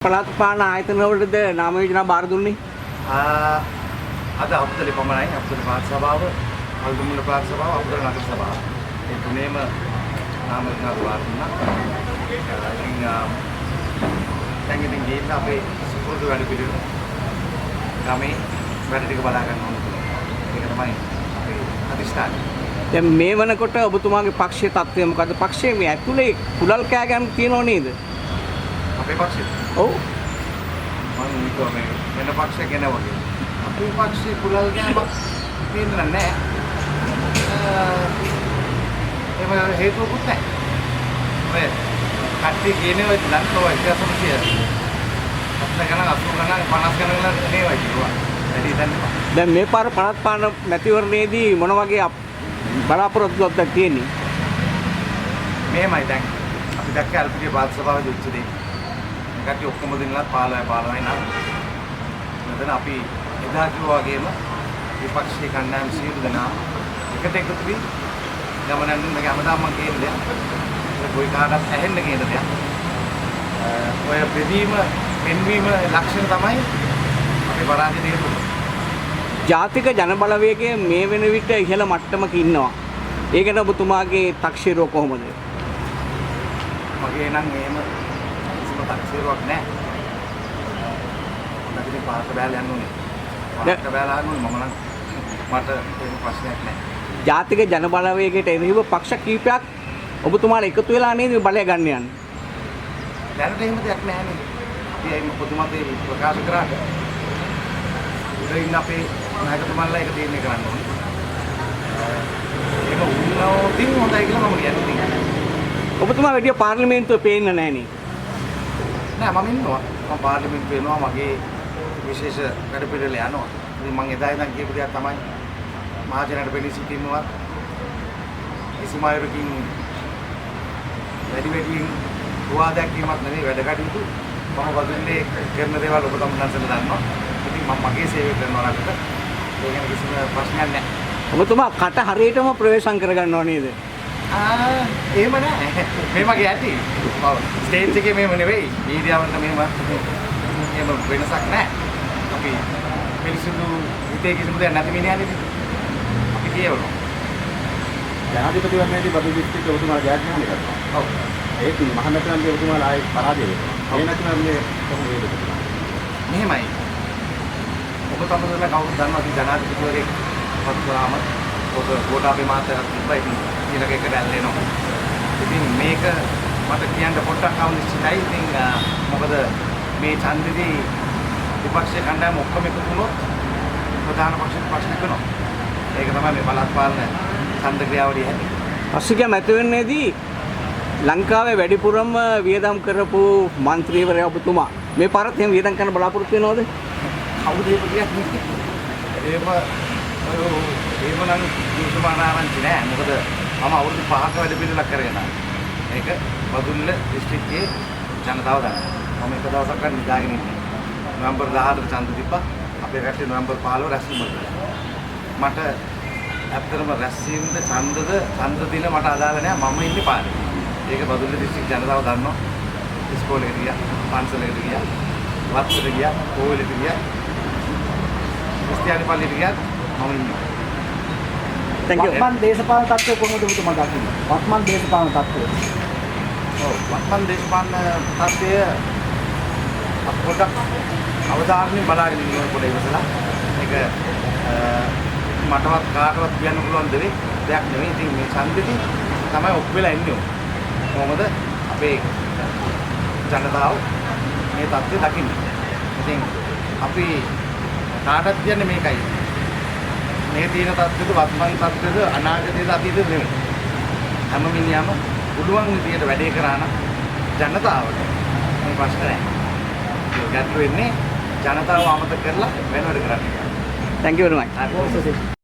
පළාත් පාලන ආයතන වලටද නාම යෝජනා බාර දුන්නේ? අද අපතලේ පමණයි. අපතලේ පාත් සභාව, අල්දුමුල පාත් සභාව, අපතලේ නගර සභාව. මේ තුනේම නාම යෝජනා බාර දුන්නා. ඉතින් ගිහින් අපේ සුපුරුදු වැඩ පිළිවෙල ගමේ වැඩ ටික බලා ගන්න ඕනේ. ඒක තමයි අපේ අදිෂ්ඨානය. දැන් මේ වෙනකොට ඔබතුමාගේ පක්ෂයේ තත්ත්වය මොකද්ද? පක්ෂයේ මේ ඇතුලේ කුලල් කෑගම් තියෙනව නේද? අපේ පක්ෂේ. ඔව්. මම හිතුවා මේ වෙන පක්ෂයක් ගැන වගේ. අපේ පක්ෂේ කුලල් ගැනම තේරෙන්නේ නැහැ. ඒව හේතුවකුත් නැහැ. ඔය කට්ටිය කියන්නේ ඔය ලංකාව 1900 අපිට ගණන් 80 ගණන් 50 ගණන් නේවා කිව්වා. වැඩි දන්නේ. දැන් මේ පාර පළාත් පාලන මැතිවරණයේදී මොන වගේ බලාපොරොත්තුවක්ද තියෙන්නේ? මේමයි දැන් අපි දැක්ක අල්පිටිය පාත් සභාවේ උච්චදී කට්ටිය ඔක්කොම දෙන්නලා 15යි නම් මෙතන අපි එදා කිව්වා වගේම විපක්ෂයේ කණ්ඩායම් සියලු දෙනා එකට එකතු වී ගමන යන්න මගේ හැමදාම මම කියන දෙයක් කොයි කාටවත් ඇහෙන්න කියන දෙයක් ඔය බෙදීම පෙන්වීම ලක්ෂණ තමයි අපේ පරාජය හේතුව. ජාතික ජනබලවේගයේ මේ වෙන විට ඉහළ මට්ටමක ඉන්නවා. ඒ ගැන ඔබතුමාගේ තක්ෂීරුව කොහොමද? මගේ නම් එහෙම කිසිම තක්සේරුවක් නැහැ. නැතිනම් පාට බෑලා යන්න ඕනේ. පාට බෑලා යන්න ඕනේ මම නම් මට ඒක ප්‍රශ්නයක් නැහැ. ජාතික ජනබලවේගයට එරෙහිව පක්ෂ කීපයක් ඔබතුමාලා එකතු වෙලා නේද බලය ගන්න යන්නේ? දැනට එහෙම දෙයක් නැහැ නේද? අපි ඒක පොදුමතේ ප්‍රකාශ කරාට ඉතින් අපේ නායකතුමාලා ඒක තීරණය කරන්න ඕනේ. ඒක උන්නෝතින් හොඳයි කියලා මම කියන්නේ. ඔබතුමා වැඩි පාර්ලිමේන්තුවේ පේන්නේ නැහැ නේ. නෑ මම ඉන්නවා. මම පාර්ලිමේන්තුවේ යනවා මගේ විශේෂ වැඩ පිළිවෙල යනවා. ඉතින් මම එදා ඉඳන් කියපු දෙයක් තමයි මහජනයට පෙනී සිටිනවා. කිසිම අයරකින් වැඩියෙන් වාදයක් කීමක් නෙවෙයි වැඩ කටයුතු මම බදුල්ලේ කරන දේවල් ඔබ තමන්සල දන්නවා. ඉතින් මම මගේ සේවය කරනවා රටට. ඒ ගැන කිසිම ප්‍රශ්නයක් නැහැ. ඔබතුමා කට හරියටම ප්‍රවේශම් කරගන්නව නේද? එහෙම නෑ. මේ මගේ ඇති. ඔව්. ස්ටේජ් එකේ මෙහෙම නෙවෙයි. මීඩියාවලට මෙහෙම වෙනසක් නෑ. අපි පිළිසුදු හිතේ කිසිම දෙයක් නැති මිනිහානේ. අපි කියවනවා. ජනාධිපතිවරණයේදී බදු දිස්ත්‍රික්කය ඔබතුමාලා ජයග්‍රහණය කරනවා. ඔව්. ඒත් මහමැතිවරණයේදී ඔබතුමාලා ආයේ පරාජය වෙනවා. ඒ මැතිවරණයේ කොහොමද වේද? මෙහෙමයි. ඔබ තමන්ලා කවුරුද දන්නවා අපි ජනාධිපතිවරයෙක් පත් කරාම ඔබ ගෝඨාභය මහත්තයා තිබ්බා ඉතින් ඊළඟ එකට ඇල්ලෙනවා. ඉතින් මේක මට කියන්න පොඩ්ඩක් අවශ්‍යයි. ඉතින් මොකද මේ ඡන්දෙදී විපක්ෂයේ කණ්ඩායම ඔක්කොම එකතු වුණොත් ප්‍රධාන පක්ෂයට ප්‍රශ්න කරනවා. ඒක තමයි මේ පළාත් පාලන ඡන්ද ක්‍රියාවලිය හැටි. පසුගිය මැතිවරණයේදී ලංකාවේ වැඩිපුරම වියදම් කරපු മന്ത്രിවරයා ඔබතුමා මේ පාරත් එහෙම වියදම් කරන්න බලාපොරොත්තු වෙනවද? කවුද ඒක කියන්නේ? එහෙම නම් කිසිම ආරංචි නෑ. මොකද මම අවුරුදු 5ක වැඩ පිළිවෙලක් කරගෙන ආවා. මේක බදුල්ල දිස්ත්‍රික්කයේ ජනතාව දන්නවා. මම එක දවසක් ගන්න නිදාගෙන ඉන්නේ. නොවැම්බර් 18 ඡන්ද තිබ්බා. අපේ රටේ නොවැම්බර් 15 රැස්වීම කළා. මට ඇත්තටම රැස්වීමද ඡන්ද දින මට අදාළ නෑ. මම ඉන්නේ පාරේ. ඒක බදුල්ල දිස්ත්‍රික් ජනතාව දන්නවා. ඉස්කෝලේට ගියා, පන්සලකට ගියා, වත්තට ගියා, කෝවිලට ගියා. ක්‍රිස්තියානි පල්ලියට ගියා මම ඉන්නවා. Thank you. වත්මන් දේශපාලන තත්ත්වය කොහොමද ඔබතුමා දකින්නේ? වත්මන් දේශපාලන තත්ත්වය. ඔව් වත්මන් දේශපාලන තත්ත්වය අපි පොඩ්ඩක් අවධානයෙන් බලාගෙන ඉන්න ඕනේ පොඩ ඉවසලා. ඒක මටවත් කාටවත් කියන්න පුළුවන් දෙයක් නෙවෙයි. ඉතින් මේ ඡන්දෙදි තමයි ඔප් වෙලා ඉන්නේ. කොහොමද අපේ ජනතාව මේ තත්ත්වය දකින්නේ. ඉතින් අපි කාටවත් කියන්නේ මේකයි. මේ තියෙන තත්ත්වෙද වත්මන් තත්ත්වෙද අනාගතයේද අතීතෙද නෙවෙයි. හැම මිනිහම පුළුවන් විදියට වැඩේ කරා නම් ජනතාවට මේ ප්‍රශ්න නැහැ. ඒක ගැටලු වෙන්නේ ජනතාව අමතක කරලා වෙන වැඩ කරන්නේ. Thank you very much.